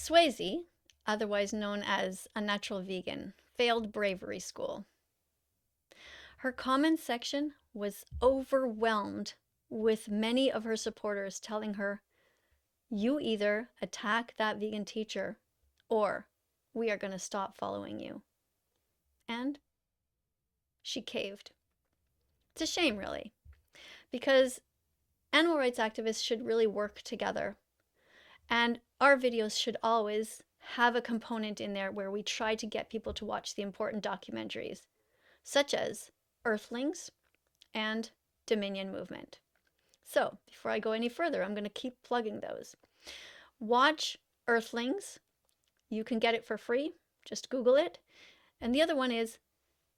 Swayze, otherwise known as Unnatural Vegan, failed Bravery school. Her comment section was overwhelmed with many of her supporters telling her, "You either attack that vegan teacher or we are going to stop following you." And she caved. It's a shame, really, because animal rights activists should really work together. And our videos should always have a component in there where we try to get people to watch the important documentaries, such as Earthlings and Dominion Movement. So, before I go any further, I'm going to keep plugging those. Watch Earthlings. You can get it for free. Just Google it. And the other one is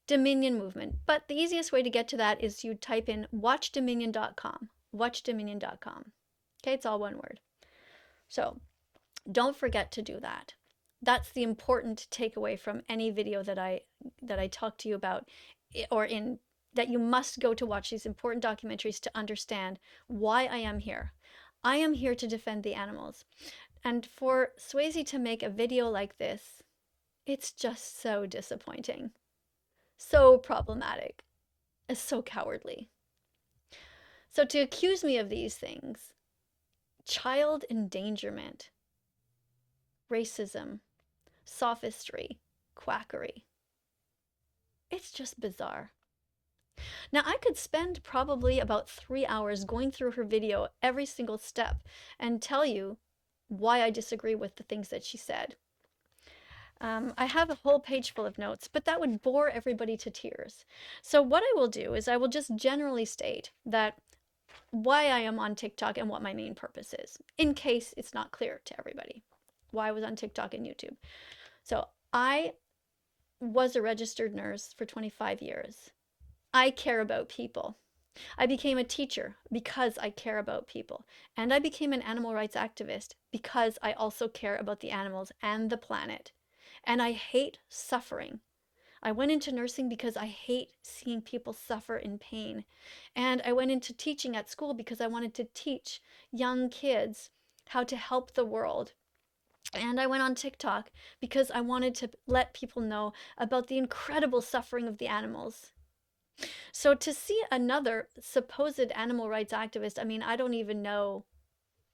Dominion Movement. But the easiest way to get to that is you type in watchdominion.com. Watchdominion.com. Okay, it's all one word. So, don't forget to do that. That's the important takeaway from any video that I talk to you about, or in that you must go to watch these important documentaries to understand why I am here. I am here to defend the animals. And for Swayze to make a video like this, it's just so disappointing. So problematic. It's so cowardly. So to accuse me of these things, child endangerment, racism, sophistry, quackery, it's just bizarre. Now, I could spend probably about 3 hours going through her video every single step and tell you why I disagree with the things that she said. I have a whole page full of notes, but that would bore everybody to tears. So what I will do is I will just generally state that why I am on TikTok and what my main purpose is, in case it's not clear to everybody why I was on TikTok and YouTube. So I was a registered nurse for 25 years. I care about people. I became a teacher because I care about people. And I became an animal rights activist because I also care about the animals and the planet. And I hate suffering. I went into nursing because I hate seeing people suffer in pain. And I went into teaching at school because I wanted to teach young kids how to help the world. And I went on TikTok because I wanted to let people know about the incredible suffering of the animals. So to see another supposed animal rights activist, I mean, I don't even know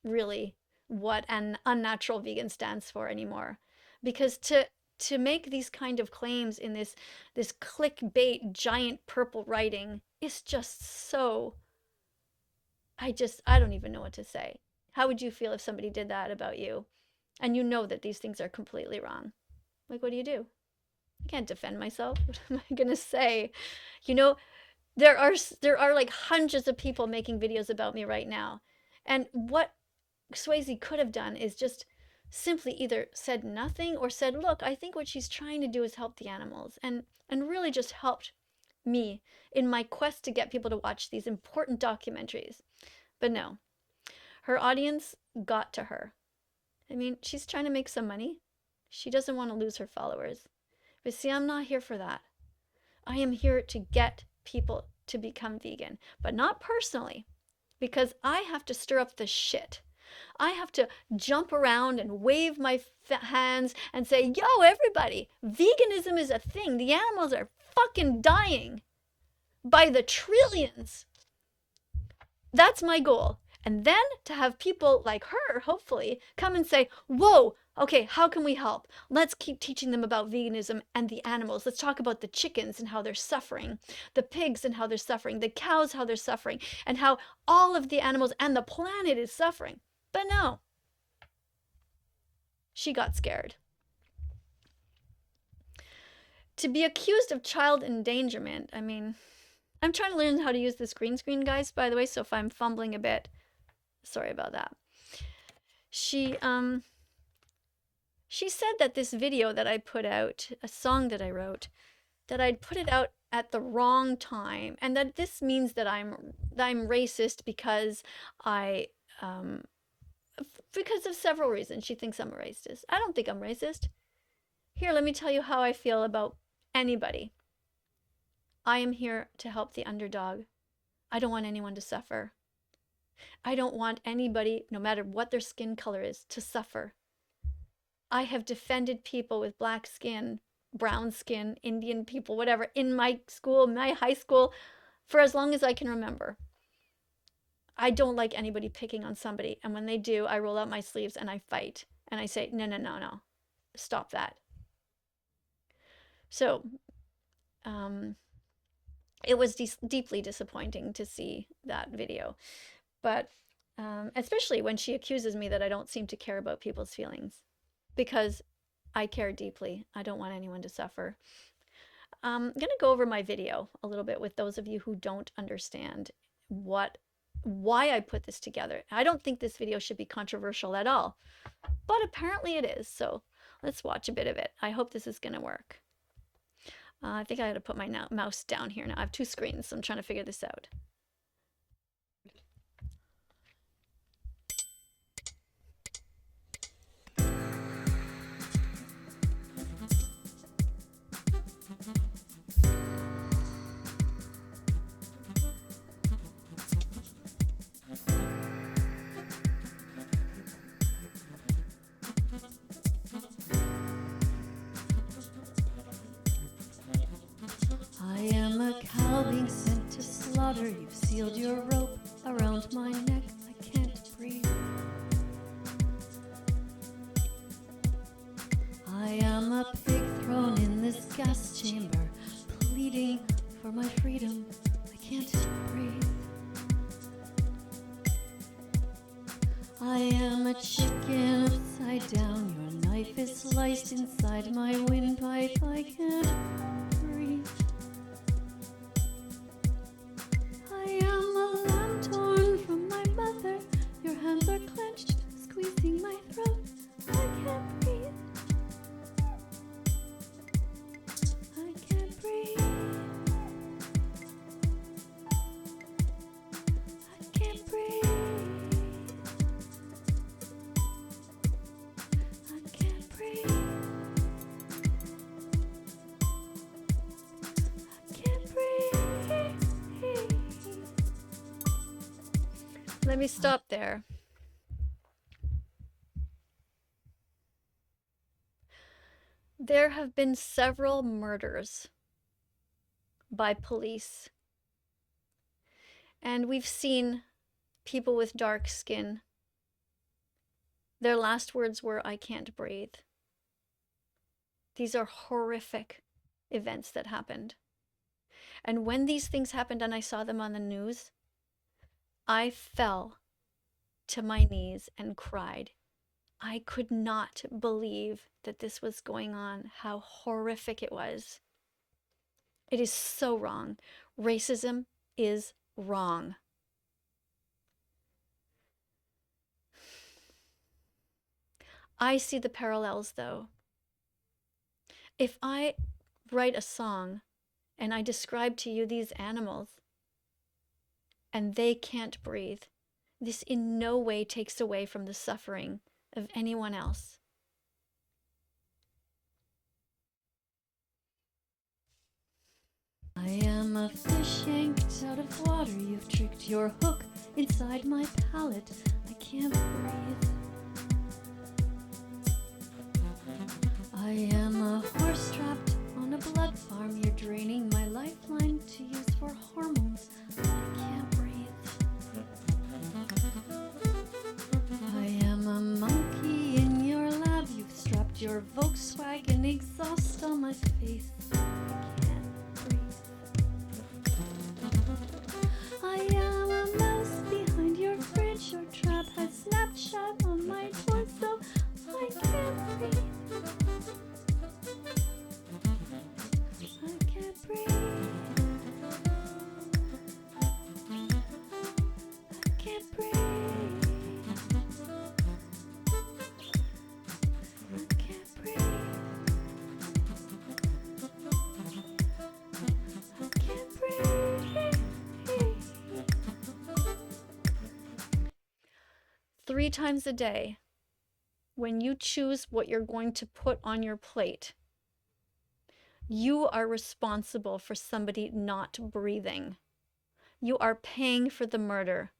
really what an unnatural vegan stands for anymore. Because to make these kind of claims in this clickbait giant purple writing is just so, I don't even know what to say. How would you feel if somebody did that about you and you know that these things are completely wrong? Like, what do? I can't defend myself. What am I going to say? You know, there are like hundreds of people making videos about me right now. And what Swayze could have done is just simply either said nothing or said, "Look, I think what she's trying to do is help the animals," and really just helped me in my quest to get people to watch these important documentaries. But no, her audience got to her. I mean, she's trying to make some money. She doesn't want to lose her followers. But see, I'm not here for that. I am here to get people to become vegan, but not personally, because I have to stir up the shit. I have to jump around and wave my hands and say, "Yo, everybody, veganism is a thing. The animals are fucking dying by the trillions." That's my goal. And then to have people like her, hopefully, come and say, "Whoa, okay, how can we help? Let's keep teaching them about veganism and the animals. Let's talk about the chickens and how they're suffering, the pigs and how they're suffering, the cows, how they're suffering, and how all of the animals and the planet is suffering." But no, she got scared. To be accused of child endangerment, I mean, I'm trying to learn how to use this green screen, guys, by the way, so if I'm fumbling a bit, sorry about that. She said that this video that I put out, a song that I wrote, that I'd put it out at the wrong time, and that this means that I'm racist because because of several reasons. She thinks I'm a racist. I don't think I'm racist. Here, let me tell you how I feel about anybody. I am here to help the underdog. I don't want anyone to suffer. I don't want anybody, no matter what their skin color is, to suffer. I have defended people with black skin, brown skin, Indian people, whatever, in my school, my high school, for as long as I can remember. I don't like anybody picking on somebody. And when they do, I roll out my sleeves and I fight. And I say, no, no, no, no, stop that. So it was deeply disappointing to see that video. But especially when she accuses me that I don't seem to care about people's feelings, because I care deeply. I don't want anyone to suffer. I'm going to go over my video a little bit with those of you who don't understand why I put this together. I don't think this video should be controversial at all, but apparently it is. So let's watch a bit of it. I hope this is going to work. I think I got to put my mouse down here now. I have two screens, so I'm trying to figure this out. I am a cow being sent to slaughter. You've sealed your rope around my neck. I can't breathe. I am a pig thrown in this gas chamber, pleading for my freedom. I can't breathe. I am a chicken upside down. Your knife is sliced inside my windpipe. I can't breathe. I am a lamb torn from my mother. Your hands are clenched, squeezing my throat. I can't breathe. I can't breathe. I can't breathe. I can't breathe. I can't breathe. Let me stop there. There have been several murders by police, and we've seen people with dark skin. Their last words were, I can't breathe. These are horrific events that happened. And when these things happened and I saw them on the news, I fell to my knees and cried. I could not believe that this was going on, how horrific it was. It is so wrong. Racism is wrong. I see the parallels, though. If I write a song and I describe to you these animals and they can't breathe, this in no way takes away from the suffering of anyone else. I am a fish yanked out of water. You've tricked your hook inside my palate. I can't breathe. I am a horse trapped on a blood farm. You're draining my lifeline to use for hormones. I can't breathe. I am a monkey in your lab. You've strapped your Volkswagen exhaust on my face. I can't breathe. I am a mouse behind your fridge. Your trap has Snapchat on my torso. I can't breathe. I can't breathe. I can't breathe. I can't breathe. I can't breathe. 3 times a day, when you choose what you're going to put on your plate, you are responsible for somebody not breathing. You are paying for the murder.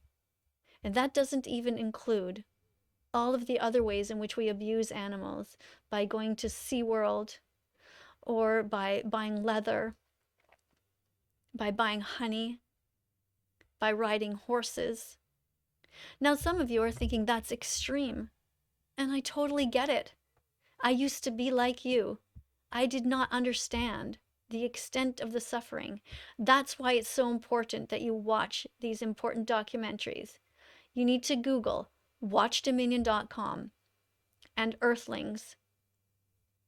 And that doesn't even include all of the other ways in which we abuse animals, by going to SeaWorld, or by buying leather, by buying honey, by riding horses. Now, some of you are thinking that's extreme, and I totally get it. I used to be like you. I did not understand the extent of the suffering. That's why it's so important that you watch these important documentaries. You need to Google watchdominion.com and Earthlings.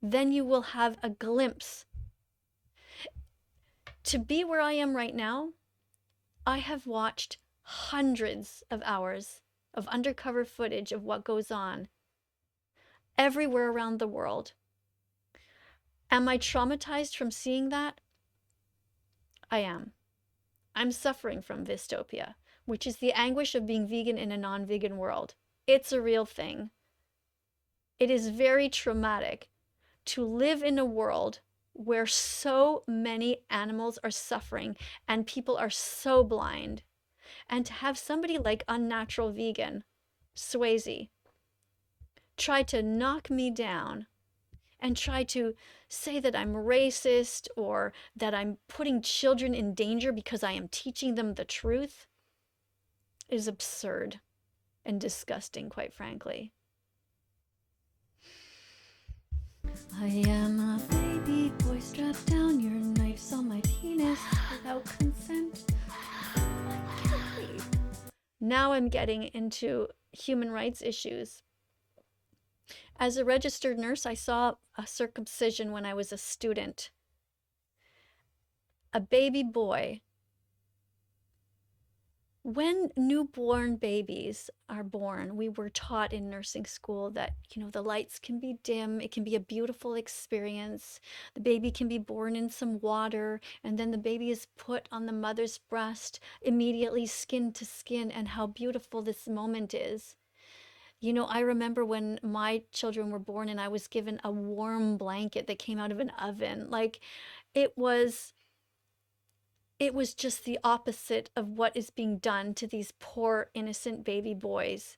Then you will have a glimpse. To be where I am right now, I have watched hundreds of hours of undercover footage of what goes on everywhere around the world. Am I traumatized from seeing that? I am. I'm suffering from vistopia, which is the anguish of being vegan in a non-vegan world. It's a real thing. It is very traumatic to live in a world where so many animals are suffering and people are so blind. And to have somebody like Unnatural Vegan, Swayze, try to knock me down and try to say that I'm racist or that I'm putting children in danger because I am teaching them the truth is absurd and disgusting, quite frankly. I am a baby boy, strap down your knives on my penis without consent. Now I'm getting into human rights issues. As a registered nurse, I saw a circumcision when I was a student. A baby boy. When newborn babies are born, we were taught in nursing school that, the lights can be dim. It can be a beautiful experience. The baby can be born in some water, and then the baby is put on the mother's breast, immediately skin to skin, and how beautiful this moment is. I remember when my children were born and I was given a warm blanket that came out of an oven. Like, it was just the opposite of what is being done to these poor, innocent baby boys.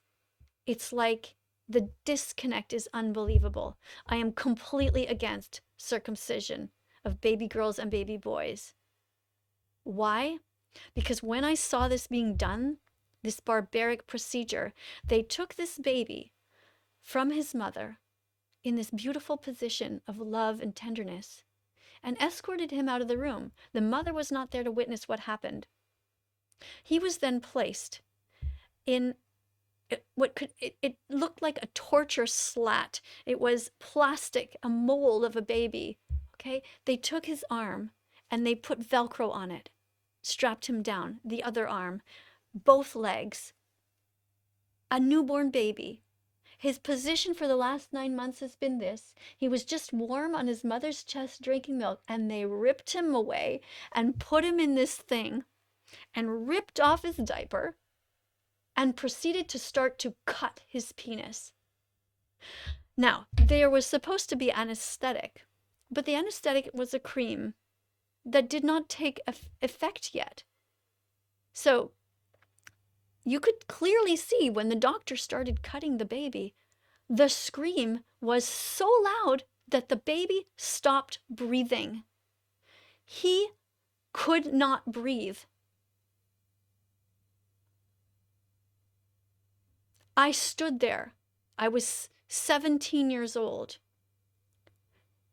It's like the disconnect is unbelievable. I am completely against circumcision of baby girls and baby boys. Why? Because when I saw this being done, this barbaric procedure, they took this baby from his mother in this beautiful position of love and tenderness and escorted him out of the room. The mother was not there to witness what happened. He was then placed in it looked like a torture slat. It was plastic, a mold of a baby. Okay? They took his arm and they put Velcro on it, strapped him down, the other arm, both legs. A newborn baby. His position for the last 9 months has been this. He was just warm on his mother's chest drinking milk, and they ripped him away and put him in this thing and ripped off his diaper and proceeded to start to cut his penis. Now, there was supposed to be anesthetic, but the anesthetic was a cream that did not take effect yet. So you could clearly see when the doctor started cutting the baby, the scream was so loud that the baby stopped breathing. He could not breathe. I stood there. I was 17 years old.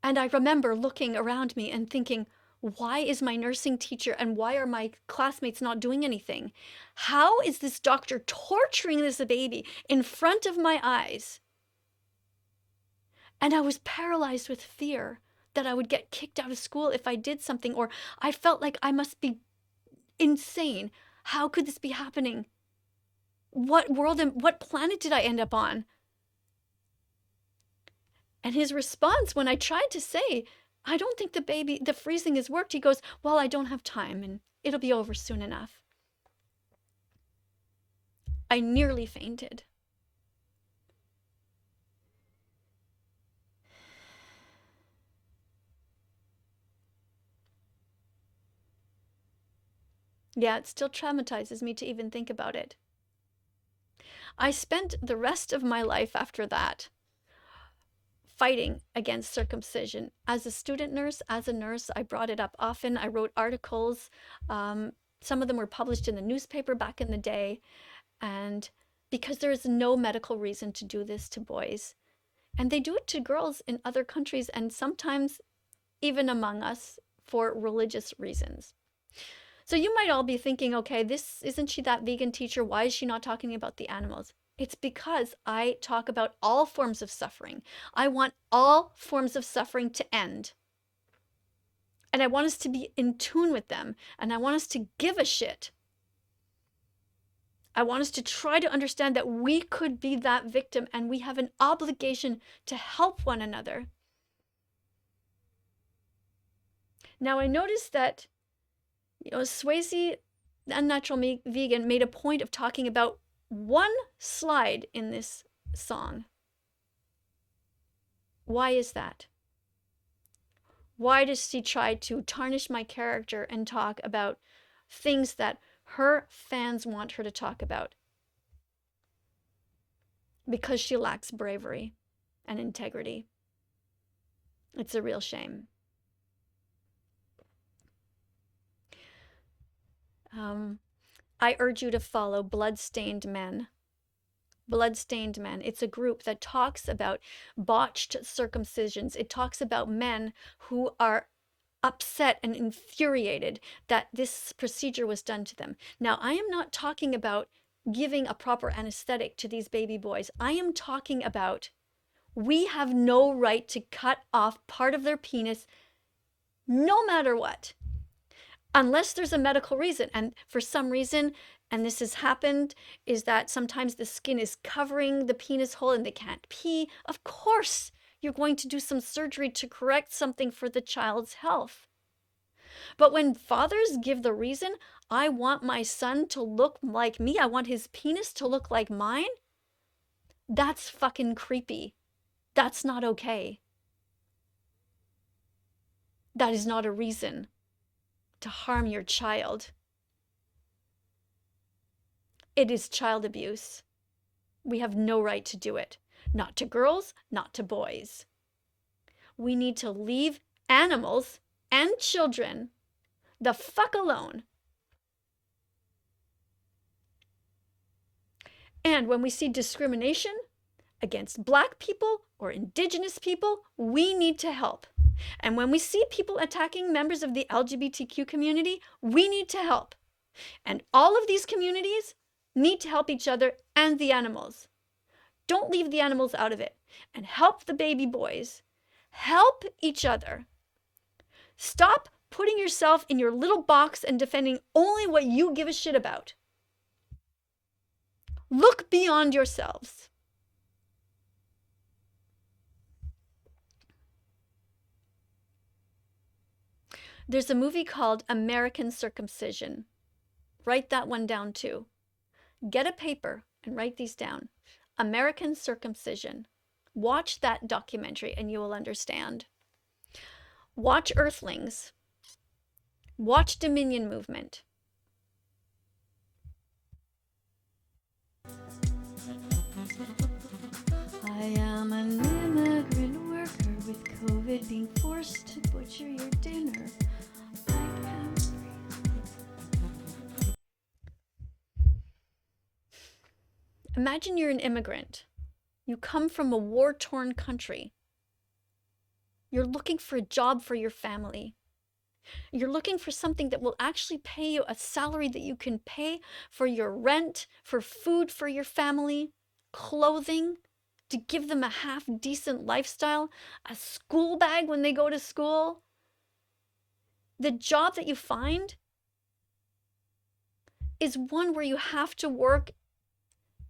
And I remember looking around me and thinking, why is my nursing teacher and why are my classmates not doing anything? How is this doctor torturing this baby in front of my eyes? And I was paralyzed with fear that I would get kicked out of school if I did something, or I felt like I must be insane. How could this be happening? What world and what planet did I end up on? And his response when I tried to say, I don't think the freezing has worked, he goes, well, I don't have time and it'll be over soon enough. I nearly fainted. Yeah, it still traumatizes me to even think about it. I spent the rest of my life after that fighting against circumcision. As a student nurse, as a nurse, I brought it up often. I wrote articles. Some of them were published in the newspaper back in the day. And because there is no medical reason to do this to boys. And they do it to girls in other countries and sometimes even among us for religious reasons. So you might all be thinking, okay, isn't she that vegan teacher? Why is she not talking about the animals? It's because I talk about all forms of suffering. I want all forms of suffering to end. And I want us to be in tune with them. And I want us to give a shit. I want us to try to understand that we could be that victim and we have an obligation to help one another. Now, I noticed that, Swayze, the Unnatural Vegan, made a point of talking about one slide in this song. Why is that? Why does she try to tarnish my character and talk about things that her fans want her to talk about? Because she lacks bravery and integrity. It's a real shame. I urge you to follow Bloodstained Men. Bloodstained Men. It's a group that talks about botched circumcisions. It talks about men who are upset and infuriated that this procedure was done to them. Now, I am not talking about giving a proper anesthetic to these baby boys. I am talking about we have no right to cut off part of their penis no matter what. Unless there's a medical reason. And for some reason, and this has happened, is that sometimes the skin is covering the penis hole and they can't pee. Of course, you're going to do some surgery to correct something for the child's health. But when fathers give the reason, I want my son to look like me, I want his penis to look like mine, that's fucking creepy. That's not okay. That is not a reason to harm your child. It is child abuse. We have no right to do it. Not to girls, not to boys. We need to leave animals and children the fuck alone. And when we see discrimination against Black people or Indigenous people, we need to help. And when we see people attacking members of the LGBTQ community, we need to help. And all of these communities need to help each other and the animals. Don't leave the animals out of it. And help the baby boys. Help each other. Stop putting yourself in your little box and defending only what you give a shit about. Look beyond yourselves. There's a movie called American Circumcision. Write that one down too. Get a paper and write these down. American Circumcision. Watch that documentary and you will understand. Watch Earthlings. Watch Dominion Movement. I am an immigrant worker with COVID being forced to butcher your dinner. I can't breathe. Imagine you're an immigrant. You come from a war-torn country. You're looking for a job for your family. You're looking for something that will actually pay you a salary that you can pay for your rent, for food for your family, clothing, to give them a half-decent lifestyle, a school bag when they go to school. The job that you find is one where you have to work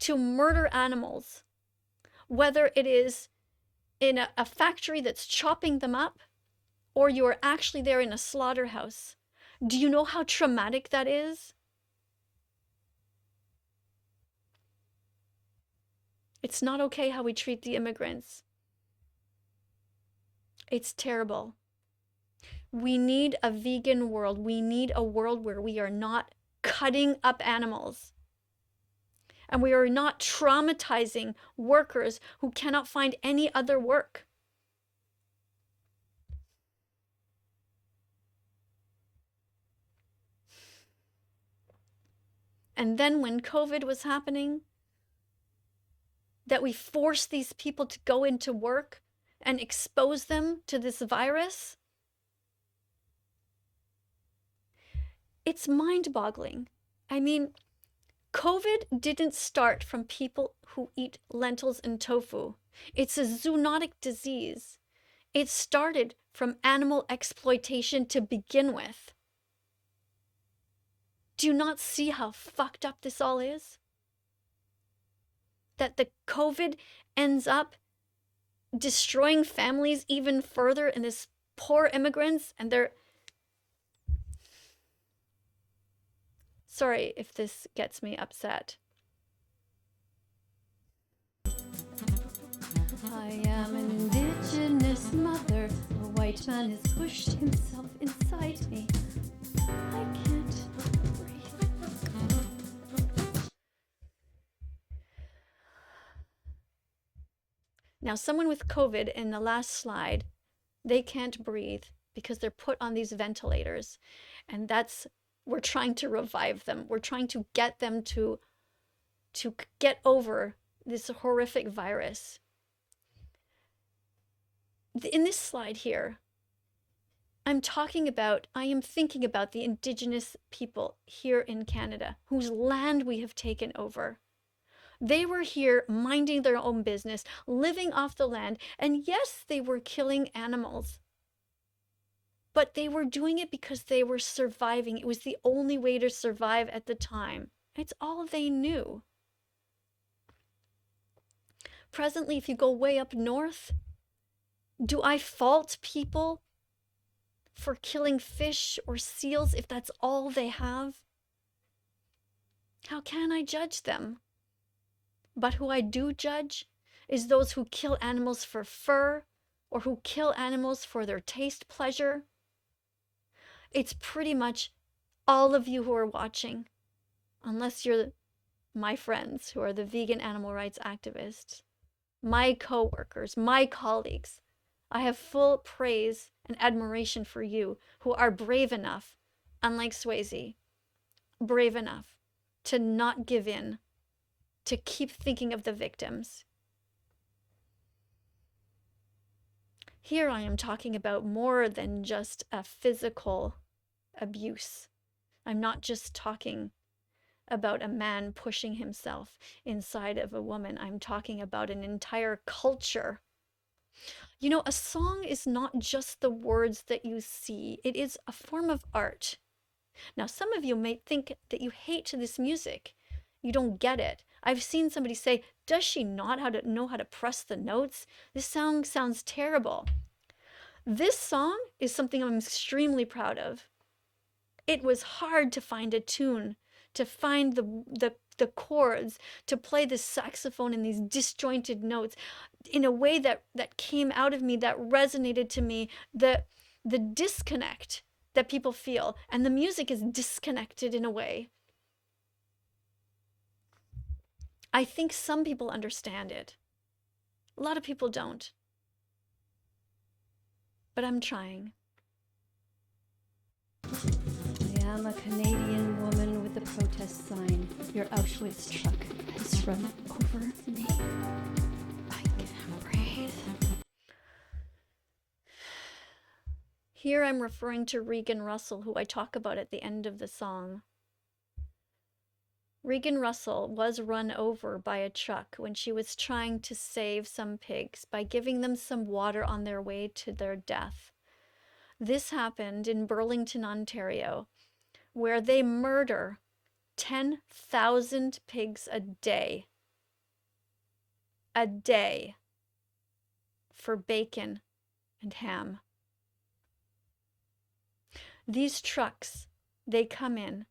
to murder animals, whether it is in a factory that's chopping them up, or you are actually there in a slaughterhouse. Do you know how traumatic that is? It's not okay how we treat the immigrants. It's terrible. We need a vegan world. We need a world where we are not cutting up animals. And we are not traumatizing workers who cannot find any other work. And then when COVID was happening, that we forced these people to go into work and expose them to this virus. It's mind-boggling. I mean, COVID didn't start from people who eat lentils and tofu. It's a zoonotic disease. It started from animal exploitation to begin with. Do you not see how fucked up this all is? That the COVID ends up destroying families even further, and this poor immigrants, and they're... Sorry if this gets me upset. I am an Indigenous mother. A white man has pushed himself inside me. I can't breathe. Now, someone with COVID in the last slide, they can't breathe because they're put on these ventilators. And we're trying to revive them. We're trying to get them to get over this horrific virus. In this slide here, I am thinking about the Indigenous people here in Canada, whose land we have taken over. They were here minding their own business, living off the land, and yes, they were killing animals. But they were doing it because they were surviving. It was the only way to survive at the time. It's all they knew. Presently, if you go way up north, do I fault people for killing fish or seals if that's all they have? How can I judge them? But who I do judge is those who kill animals for fur or who kill animals for their taste pleasure. It's pretty much all of you who are watching, unless you're my friends who are the vegan animal rights activists, my co-workers, my colleagues. I have full praise and admiration for you who are brave enough, unlike Swayze, brave enough to not give in, to keep thinking of the victims. Here I am talking about more than just a physical abuse. I'm not just talking about a man pushing himself inside of a woman. I'm talking about an entire culture. You know, a song is not just the words that you see. It is a form of art. Now, some of you may think that you hate this music. You don't get it. I've seen somebody say, does she not know how to press the notes? This song sounds terrible. This song is something I'm extremely proud of. It was hard to find a tune, to find the chords, to play the saxophone in these disjointed notes in a way that came out of me, that resonated to me, the disconnect that people feel. And the music is disconnected in a way. I think some people understand it. A lot of people don't. But I'm trying. I am a Canadian woman with a protest sign. Your Auschwitz truck has run over me. I can't breathe. Here I'm referring to Regan Russell, who I talk about at the end of the song. Regan Russell was run over by a truck when she was trying to save some pigs by giving them some water on their way to their death. This happened in Burlington, Ontario, where they murder 10,000 pigs a day. A day. For bacon and ham. These trucks, they come in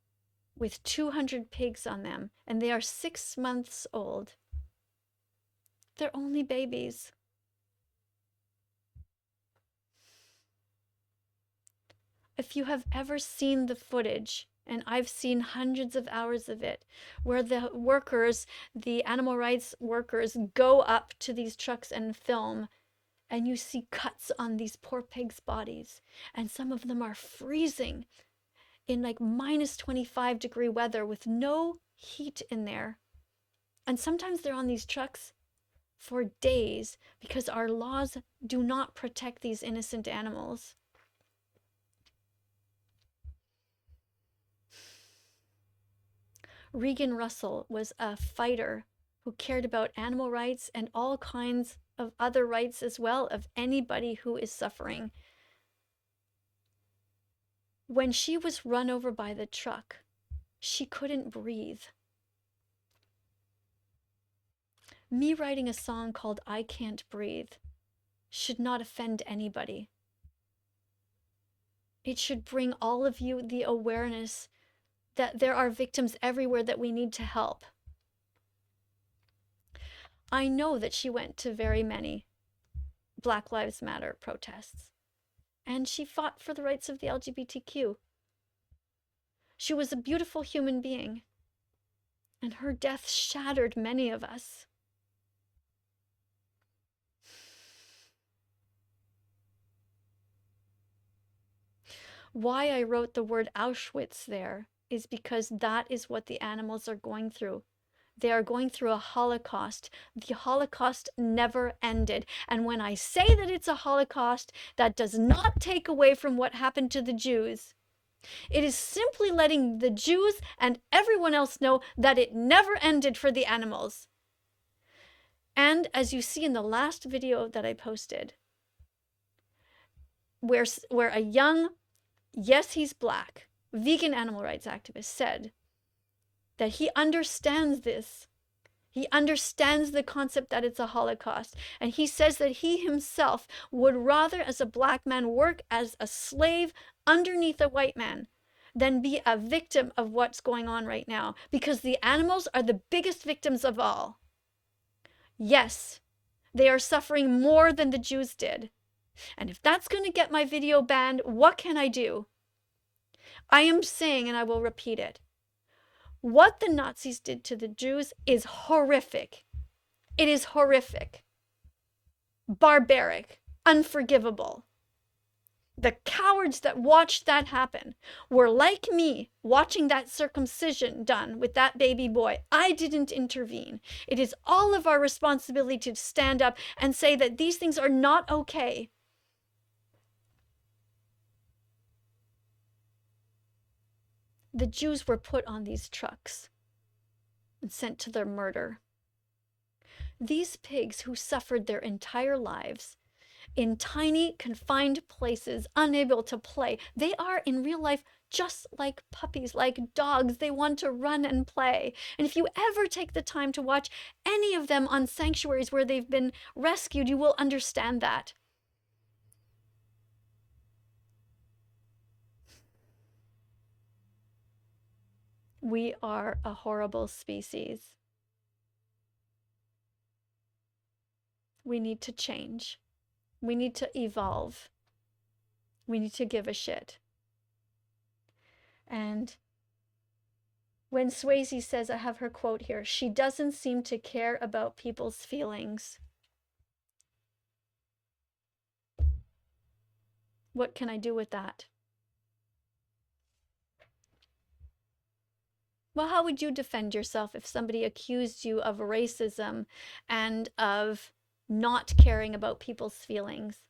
with 200 pigs on them, and they are 6 months old. They're only babies. If you have ever seen the footage And I've seen hundreds of hours of it where the workers, the animal rights workers, go up to these trucks and film, and you see cuts on these poor pigs' bodies. And some of them are freezing in like minus 25-degree weather with no heat in there. And sometimes they're on these trucks for days because our laws do not protect these innocent animals. Regan Russell was a fighter who cared about animal rights and all kinds of other rights as well of anybody who is suffering. When she was run over by the truck, she couldn't breathe. Me writing a song called I Can't Breathe should not offend anybody. It should bring all of you the awareness that there are victims everywhere that we need to help. I know that she went to very many Black Lives Matter protests, and she fought for the rights of the LGBTQ. She was a beautiful human being, and her death shattered many of us. Why I wrote the word Auschwitz there is because that is what the animals are going through. They are going through a Holocaust. The Holocaust never ended. And when I say that it's a Holocaust, that does not take away from what happened to the Jews. It is simply letting the Jews and everyone else know that it never ended for the animals. And as you see in the last video that I posted, where a young, yes, he's Black, vegan animal rights activist said that he understands this. He understands the concept that it's a Holocaust. And he says that he himself would rather, as a Black man, work as a slave underneath a white man than be a victim of what's going on right now, because the animals are the biggest victims of all. Yes, they are suffering more than the Jews did. And if that's going to get my video banned, what can I do? I am saying, and I will repeat it, what the Nazis did to the Jews is horrific. It is horrific, barbaric, unforgivable. The cowards that watched that happen were like me watching that circumcision done with that baby boy. I didn't intervene. It is all of our responsibility to stand up and say that these things are not okay. The Jews were put on these trucks and sent to their murder. These pigs who suffered their entire lives in tiny, confined places, unable to play, they are in real life just like puppies, like dogs. They want to run and play. And if you ever take the time to watch any of them on sanctuaries where they've been rescued, you will understand that. We are a horrible species. We need to change. We need to evolve. We need to give a shit. And when Swayze says, I have her quote here, she doesn't seem to care about people's feelings. What can I do with that? Well, how would you defend yourself if somebody accused you of racism and of not caring about people's feelings,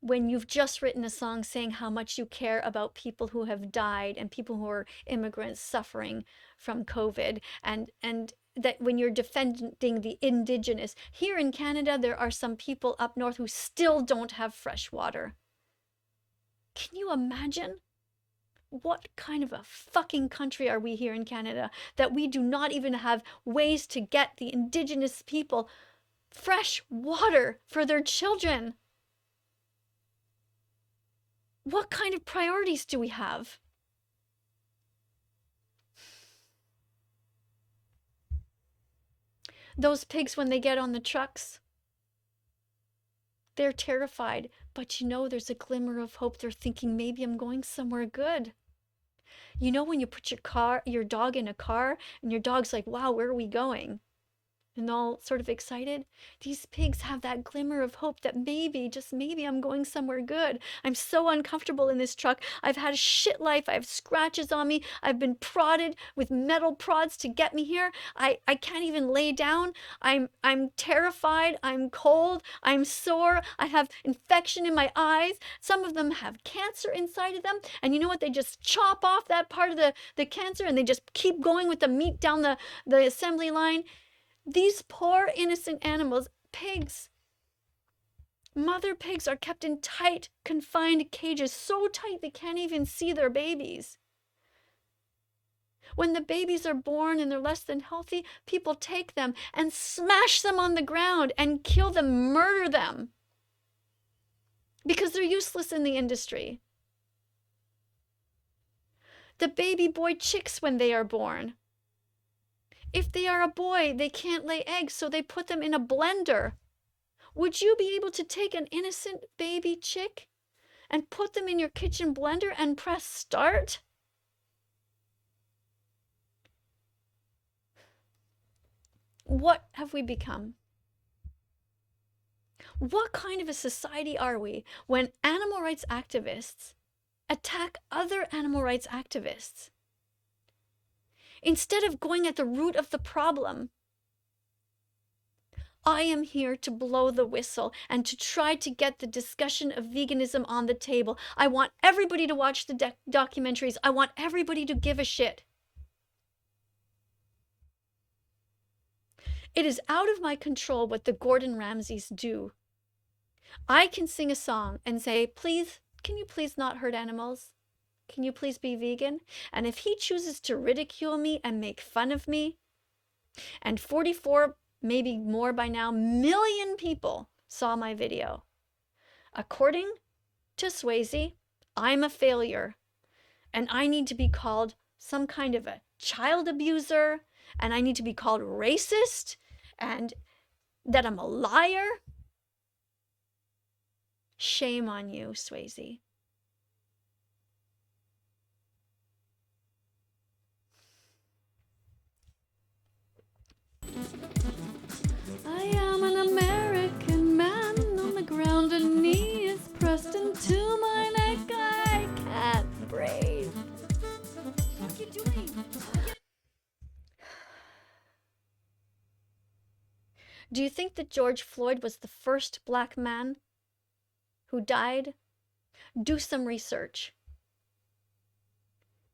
when you've just written a song saying how much you care about people who have died and people who are immigrants suffering from COVID, and that when you're defending the Indigenous? Here in Canada, there are some people up north who still don't have fresh water. Can you imagine? What kind of a fucking country are we here in Canada that we do not even have ways to get the Indigenous people fresh water for their children? What kind of priorities do we have? Those pigs, when they get on the trucks, they're terrified. But you know, there's a glimmer of hope. They're thinking, maybe I'm going somewhere good. You know when you put your dog in a car and your dog's like, wow, where are we going? And all sort of excited. These pigs have that glimmer of hope that maybe, just maybe, I'm going somewhere good. I'm so uncomfortable in this truck. I've had a shit life. I have scratches on me. I've been prodded with metal prods to get me here. I can't even lay down. I'm terrified. I'm cold. I'm sore. I have infection in my eyes. Some of them have cancer inside of them. And you know what? They just chop off that part of the cancer and they just keep going with the meat down the assembly line. These poor innocent animals, pigs, mother pigs, are kept in tight, confined cages, so tight they can't even see their babies. When the babies are born and they're less than healthy, people take them and smash them on the ground and kill them, murder them, because they're useless in the industry. The baby boy chicks when they are born. If they are a boy, they can't lay eggs, so they put them in a blender. Would you be able to take an innocent baby chick and put them in your kitchen blender and press start? What have we become? What kind of a society are we when animal rights activists attack other animal rights activists? Instead of going at the root of the problem, I am here to blow the whistle and to try to get the discussion of veganism on the table. I want everybody to watch the documentaries. I want everybody to give a shit. It is out of my control what the Gordon Ramsays do. I can sing a song and say, please, can you please not hurt animals? Can you please be vegan? And if he chooses to ridicule me and make fun of me, and 44, maybe more by now, million people saw my video. According to Swayze, I'm a failure, and I need to be called some kind of a child abuser, and I need to be called racist, and that I'm a liar. Shame on you, Swayze. I am an American man on the ground, a knee is pressed into my neck. I can't breathe. What are you doing? Do you think that George Floyd was the first black man who died? Do some research.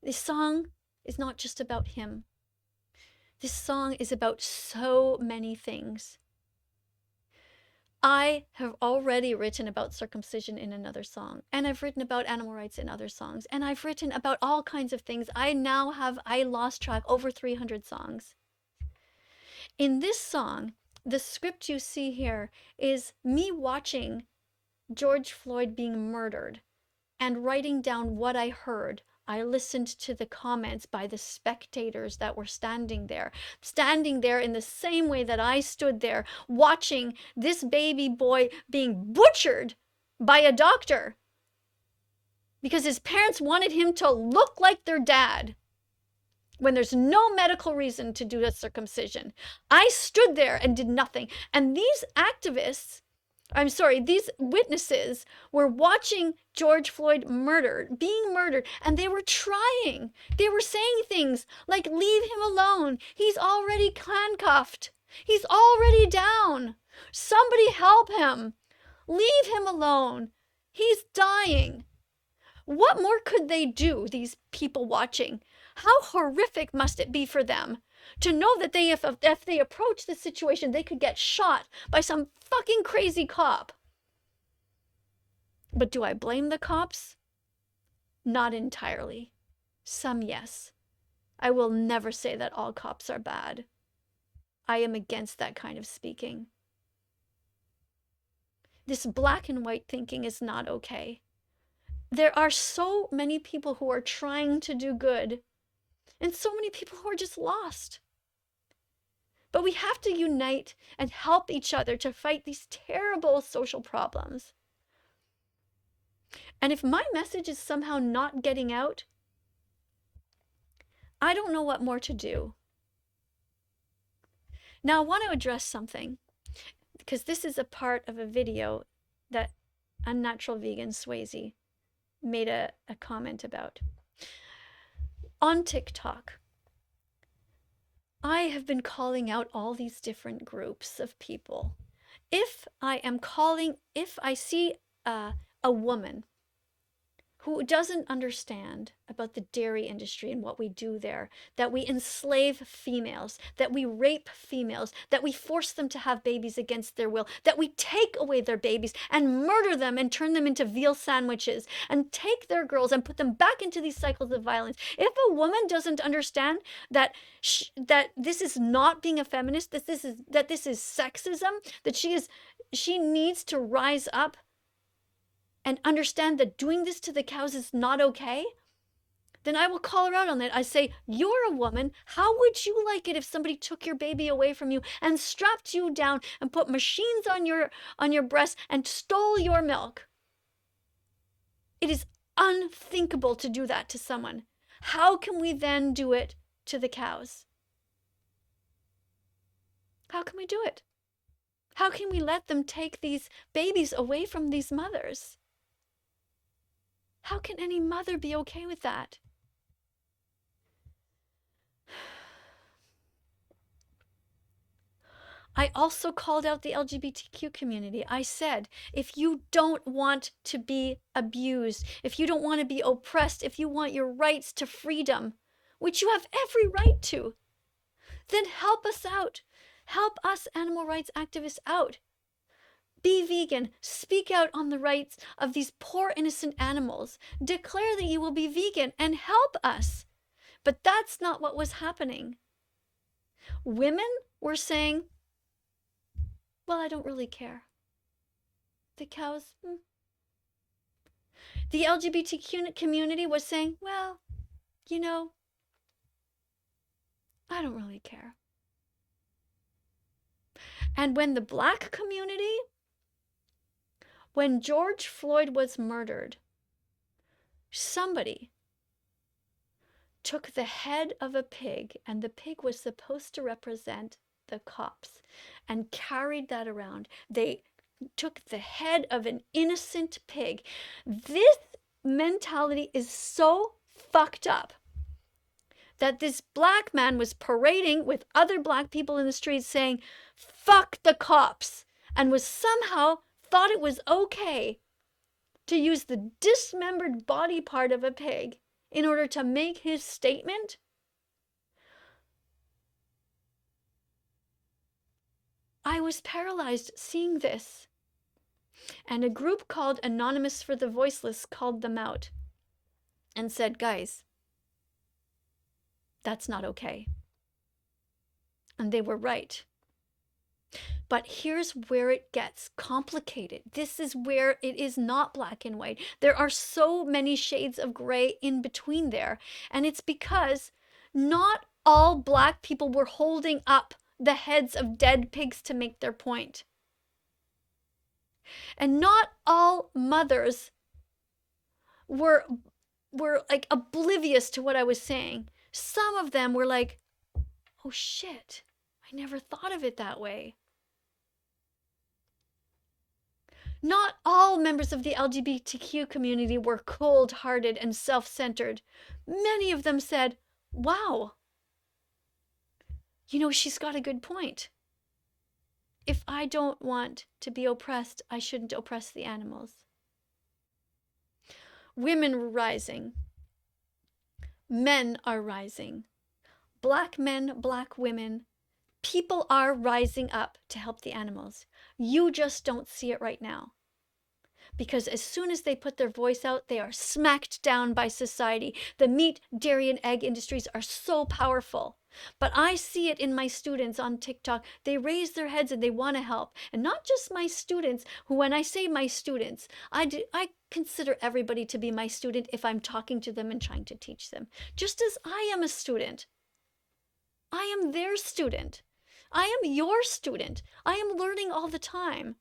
This song is not just about him. This song is about so many things. I have already written about circumcision in another song, and I've written about animal rights in other songs, and I've written about all kinds of things. I lost track, over 300 songs. In this song, the script you see here is me watching George Floyd being murdered and writing down what I heard. I listened to the comments by the spectators that were standing there in the same way that I stood there watching this baby boy being butchered by a doctor because his parents wanted him to look like their dad when there's no medical reason to do a circumcision. I stood there and did nothing. And these witnesses were watching George Floyd being murdered, and they were trying. They were saying things like, leave him alone. He's already handcuffed. He's already down. Somebody help him. Leave him alone. He's dying. What more could they do, these people watching? How horrific must it be for them to know that if they approach the situation, they could get shot by some fucking crazy cop? But do I blame the cops? Not entirely. Some, yes. I will never say that all cops are bad. I am against that kind of speaking. This black and white thinking is not okay. There are so many people who are trying to do good, and so many people who are just lost. But we have to unite and help each other to fight these terrible social problems. And if my message is somehow not getting out, I don't know what more to do. Now, I want to address something, because this is a part of a video that Unnatural Vegan Swayze made a comment about. On TikTok, I have been calling out all these different groups of people. If I see a woman who doesn't understand about the dairy industry and what we do there, that we enslave females, that we rape females, that we force them to have babies against their will, that we take away their babies and murder them and turn them into veal sandwiches and take their girls and put them back into these cycles of violence. If a woman doesn't understand that that this is not being a feminist, that this is sexism, that she needs to rise up and understand that doing this to the cows is not okay, then I will call her out on that. I say, you're a woman. How would you like it if somebody took your baby away from you and strapped you down and put machines on your breast and stole your milk? It is unthinkable to do that to someone. How can we then do it to the cows? How can we do it? How can we let them take these babies away from these mothers? How can any mother be okay with that? I also called out the LGBTQ community. I said, if you don't want to be abused, if you don't want to be oppressed, if you want your rights to freedom, which you have every right to, then help us out. Help us animal rights activists out. Be vegan. Speak out on the rights of these poor innocent animals. Declare that you will be vegan and help us. But that's not what was happening. Women were saying, well, I don't really care. The cows. The LGBTQ community was saying, well, you know, I don't really care. And when the Black community, when George Floyd was murdered, somebody took the head of a pig, and the pig was supposed to represent the cops, and carried that around. They took the head of an innocent pig. This mentality is so fucked up that this Black man was parading with other Black people in the streets saying, fuck the cops, and was somehow thought it was okay to use the dismembered body part of a pig in order to make his statement. I was paralyzed seeing this. And a group called Anonymous for the Voiceless called them out and said, guys, that's not okay. And they were right. But here's where it gets complicated. This is where it is not black and white. There are so many shades of gray in between there. And it's because not all Black people were holding up the heads of dead pigs to make their point. And not all mothers were like oblivious to what I was saying. Some of them were like, oh shit, I never thought of it that way. Not all members of the LGBTQ community were cold-hearted and self-centered. Many of them said, wow, you know, she's got a good point. If I don't want to be oppressed, I shouldn't oppress the animals. Women are rising. Men are rising. Black men, Black women, people are rising up to help the animals. You just don't see it right now. Because as soon as they put their voice out, they are smacked down by society. The meat, dairy, and egg industries are so powerful. But I see it in my students on TikTok. They raise their heads and they want to help. And not just my students, who, when I say my students, I consider everybody to be my student if I'm talking to them and trying to teach them. Just as I am a student. I am their student. I am your student. I am learning all the time.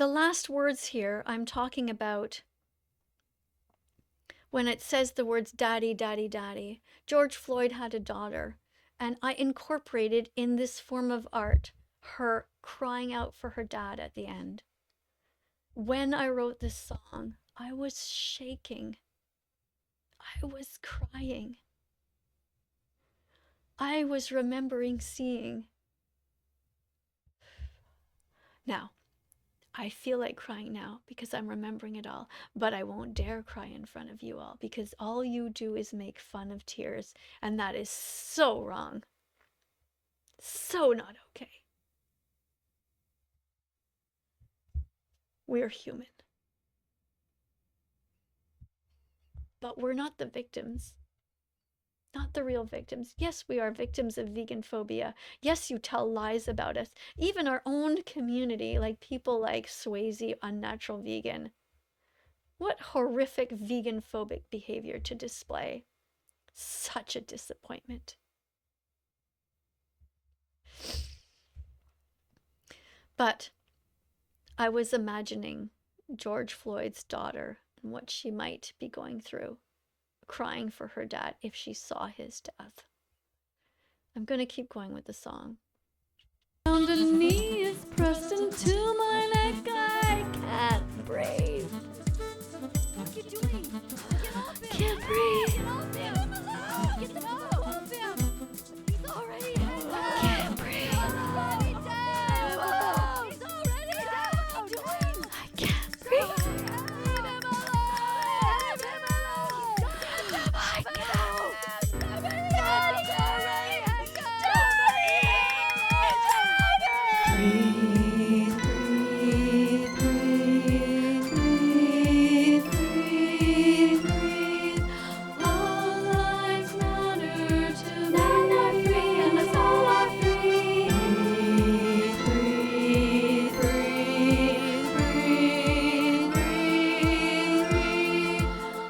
The last words here I'm talking about, when it says the words daddy, daddy, daddy, George Floyd had a daughter, and I incorporated in this form of art her crying out for her dad at the end. When I wrote this song, I was shaking. I was crying. I was remembering seeing. Now, I feel like crying now because I'm remembering it all, but I won't dare cry in front of you all because all you do is make fun of tears, and that is so wrong. So not okay. We're human. But we're not the victims. Not the real victims. Yes, we are victims of vegan phobia. Yes, you tell lies about us. Even our own community, like people like Swayze, Unnatural Vegan. What horrific vegan phobic behavior to display. Such a disappointment. But I was imagining George Floyd's daughter and what she might be going through, crying for her dad if she saw his death. I'm going to keep going with the song. Down the knee is pressed into my neck, I can't breathe. What are you doing? Get off him! Can't breathe. Get off him! Get the fuck off him! He's already dead! Can't breathe. He's already dead! He's already dead! What are you doing? I can't breathe. Leave him alone! Leave him alone! I can't. Breathe, breathe, breathe, breathe, breathe, breathe. All lives matter to me. Men are free and us all are free. Breathe, breathe, breathe, breathe, breathe, breathe.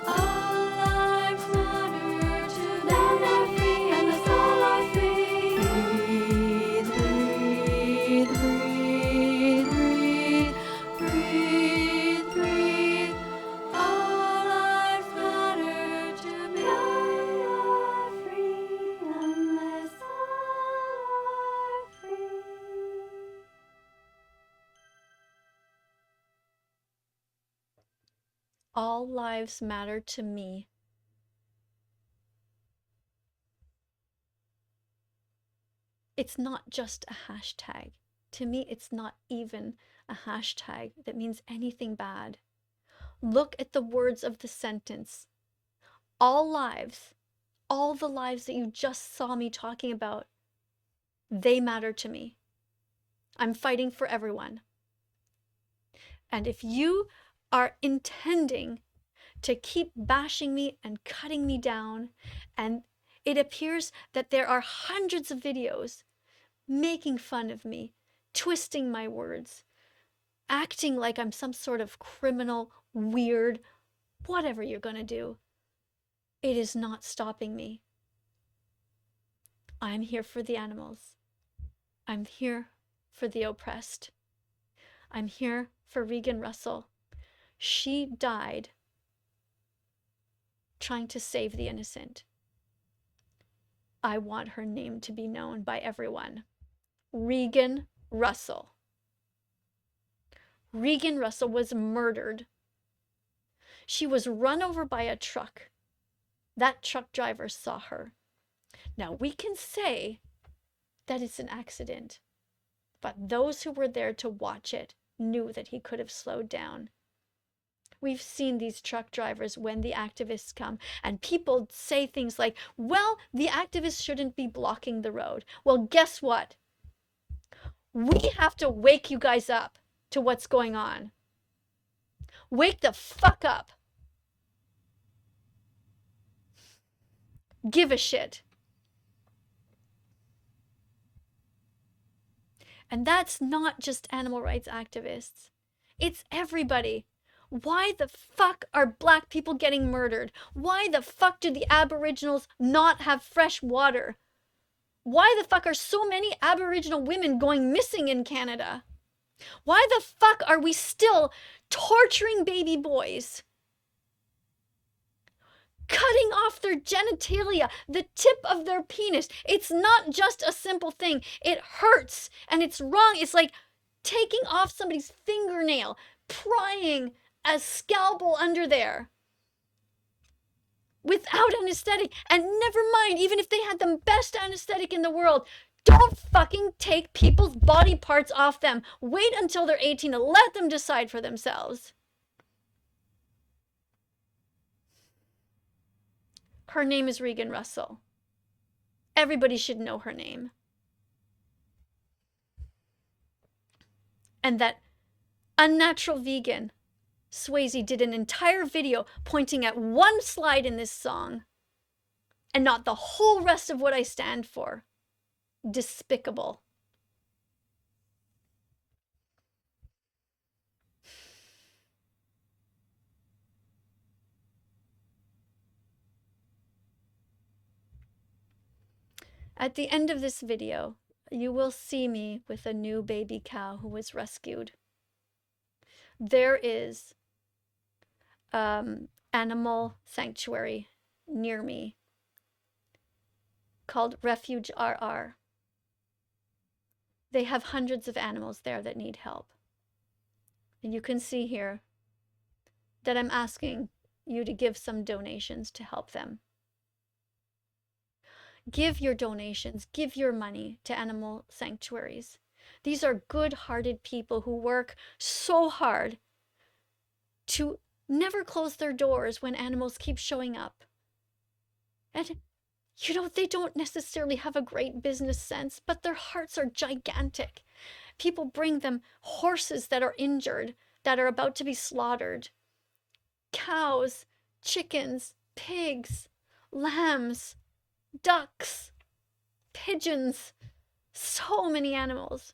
All lives matter to me. Men are free and us all are free. Breathe, breathe, breathe, breathe, breathe, breathe. All lives matter to me. None are free unless all are free. All lives matter to me. It's not just a hashtag. To me, it's not even a hashtag that means anything bad. Look at the words of the sentence. All lives, all the lives that you just saw me talking about, they matter to me. I'm fighting for everyone. And if you are intending to keep bashing me and cutting me down, and it appears that there are hundreds of videos making fun of me, twisting my words, acting like I'm some sort of criminal, weird, whatever you're gonna do, it is not stopping me. I'm here for the animals. I'm here for the oppressed. I'm here for Regan Russell. She died trying to save the innocent. I want her name to be known by everyone. Regan Russell. Regan Russell was murdered. She was run over by a truck. That truck driver saw her. Now, we can say that it's an accident, but those who were there to watch it knew that he could have slowed down. We've seen these truck drivers when the activists come, and people say things like, well, the activists shouldn't be blocking the road. Well, guess what? We have to wake you guys up to what's going on. Wake the fuck up. Give a shit. And that's not just animal rights activists. It's everybody. Why the fuck are Black people getting murdered? Why the fuck do the Aboriginals not have fresh water? Why the fuck are so many Aboriginal women going missing in Canada? Why the fuck are we still torturing baby boys? Cutting off their genitalia, the tip of their penis. It's not just a simple thing. It hurts and it's wrong. It's like taking off somebody's fingernail, prying a scalpel under there without anesthetic. And never mind, even if they had the best anesthetic in the world, don't fucking take people's body parts off them. Wait until they're 18 and let them decide for themselves. Her name is Regan Russell. Everybody should know her name. And that Unnatural vegan, Swayze, did an entire video pointing at one slide in this song and not the whole rest of what I stand for. Despicable. At the end of this video, you will see me with a new baby cow who was rescued. There is animal sanctuary near me called Refuge RR. They have hundreds of animals there that need help. And you can see here that I'm asking you to give some donations to help them. Give your donations, give your money to animal sanctuaries. These are good-hearted people who work so hard to never close their doors when animals keep showing up. And, you know, they don't necessarily have a great business sense, but their hearts are gigantic. People bring them horses that are injured, that are about to be slaughtered. Cows, chickens, pigs, lambs, ducks, pigeons, so many animals.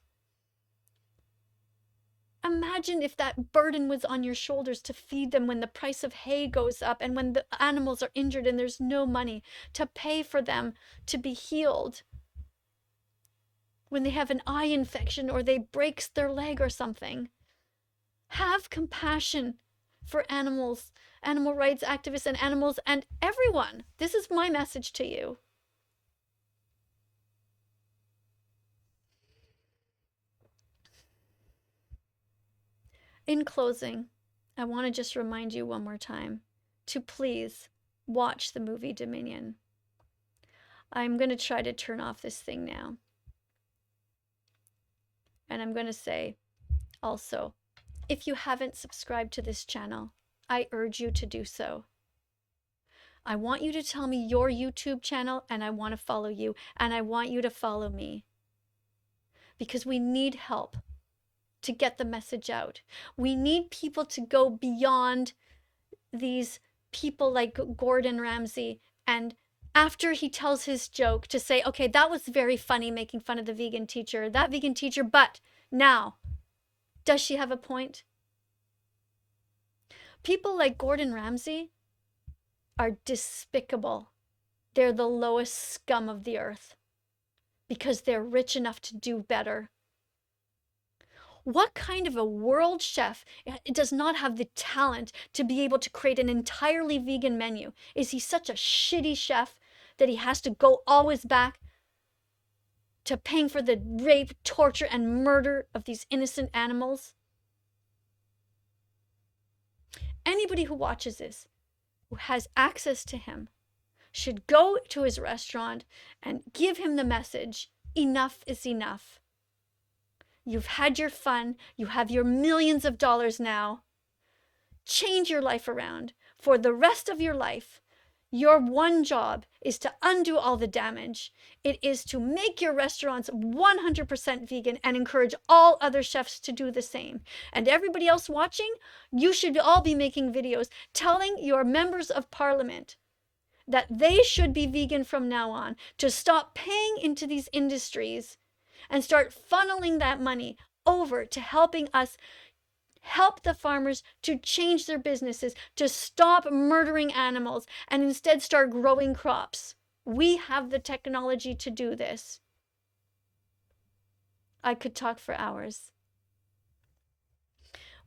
Imagine if that burden was on your shoulders to feed them when the price of hay goes up and when the animals are injured and there's no money to pay for them to be healed. When they have an eye infection or they breaks their leg or something. Have compassion for animals, animal rights activists and animals and everyone. This is my message to you. In closing, I want to just remind you one more time to please watch the movie Dominion. I'm going to try to turn off this thing now. And I'm going to say also, if you haven't subscribed to this channel, I urge you to do so. I want you to tell me your YouTube channel and I want to follow you and I want you to follow me. Because we need help to get the message out. We need people to go beyond these people like Gordon Ramsay and after he tells his joke to say, okay, that was very funny making fun of the vegan teacher, that vegan teacher, but now, does she have a point? People like Gordon Ramsay are despicable. They're the lowest scum of the earth because they're rich enough to do better. What kind of a world chef does not have the talent to be able to create an entirely vegan menu? Is he such a shitty chef that he has to go always back to paying for the rape, torture, and murder of these innocent animals? Anybody who watches this, who has access to him, should go to his restaurant and give him the message, enough is enough. You've had your fun. You have your millions of dollars now. Change your life around. For the rest of your life, your one job is to undo all the damage. It is to make your restaurants 100% vegan and encourage all other chefs to do the same. And everybody else watching, you should all be making videos telling your members of parliament that they should be vegan from now on, to stop paying into these industries and start funneling that money over to helping us help the farmers to change their businesses, to stop murdering animals and instead start growing crops. We have the technology to do this. I could talk for hours.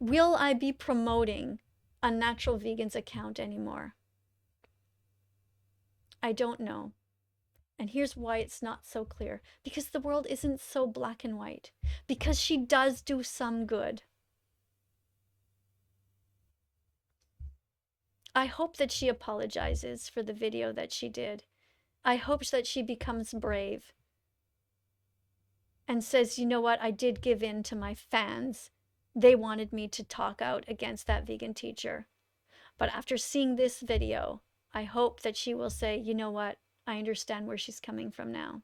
Will I be promoting Unnatural Vegan's account anymore? I don't know. And here's why it's not so clear. Because the world isn't so black and white. Because she does do some good. I hope that she apologizes for the video that she did. I hope that she becomes brave and says, you know what, I did give in to my fans. They wanted me to talk out against that vegan teacher. But after seeing this video, I hope that she will say, you know what, I understand where she's coming from now.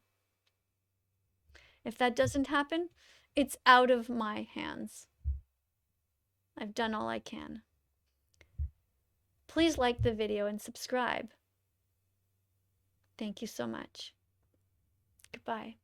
If that doesn't happen, it's out of my hands. I've done all I can. Please like the video and subscribe. Thank you so much. Goodbye.